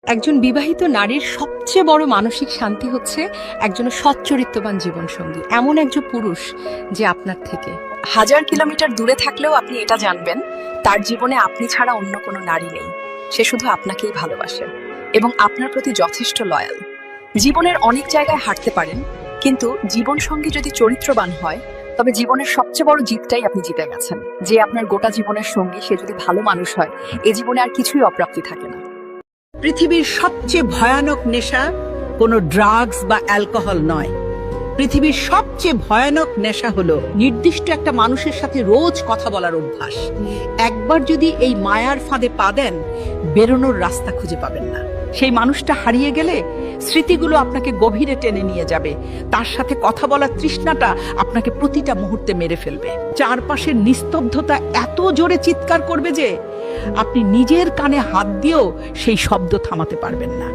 একজন বিবাহিত নারীর সবচেয়ে বড় মানসিক শান্তি হচ্ছে একজন সচ্চরিত্রবান জীবনসঙ্গী, এমন একজন পুরুষ যে আপনার থেকে 1000 কিলোমিটার দূরে থাকলেও আপনি এটা জানবেন, তার জীবনে আপনি ছাড়া অন্য কোনো নারী নেই। সে শুধু আপনাকেই ভালোবাসে এবং আপনার প্রতি যথেষ্ট লয়াল। জীবনের অনেক জায়গায় হাঁটতে পারেন, কিন্তু জীবন সঙ্গী যদি চরিত্রবান হয়, তবে জীবনের সবচেয়ে বড় জিতটাই আপনি জিতে গেছেন। যে আপনার গোটা জীবনের সঙ্গী, সে যদি ভালো মানুষ হয়, এ জীবনে আর কিছুই অপ্রাপ্তি থাকে না। পৃথিবীর সবচেয়ে ভয়ানক নেশা কোনো ড্রাগস বা অ্যালকোহল নয়। পৃথিবীর সবচেয়ে ভয়ানক নেশা হলো নির্দিষ্ট একটা মানুষের সাথে রোজ কথা বলার অভ্যাস। একবার যদি এই মায়ার ফাঁদে পা দেন, বেরোনোর রাস্তা খুঁজে পাবেন না। সেই মানুষটা হারিয়ে গেলে স্মৃতিগুলো আপনাকে গভীরে টেনে নিয়ে যাবে। তার সাথে কথা বলার তৃষ্ণাটা আপনাকে প্রতিটা মুহূর্তে মেরে ফেলবে। চারপাশের নিস্তব্ধতা এত জোরে চিৎকার করবে যে আপনি নিজের কানে হাত দিয়েও সেই শব্দ থামাতে পারবেন না।